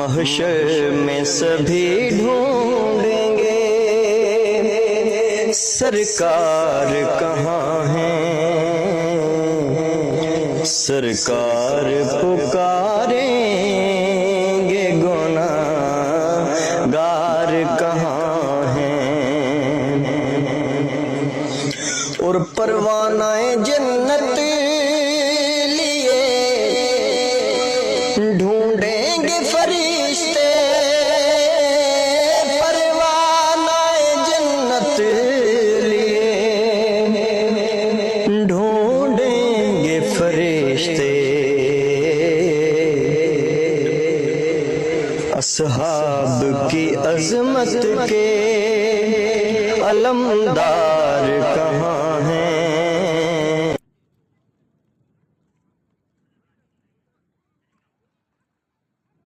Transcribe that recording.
महशर में सभी ढूंढेंगे सरकार कहाँ है, सरकार पुकारेंगे गुनाहगार कहाँ हैं। और परवानाए जन्नत लिए ढूंढेंगे फरिश्ते, परवानाए जन्नत लिए ढूंढेंगे फरिश्ते। असहाब की अजमत के अलमदार कहाँ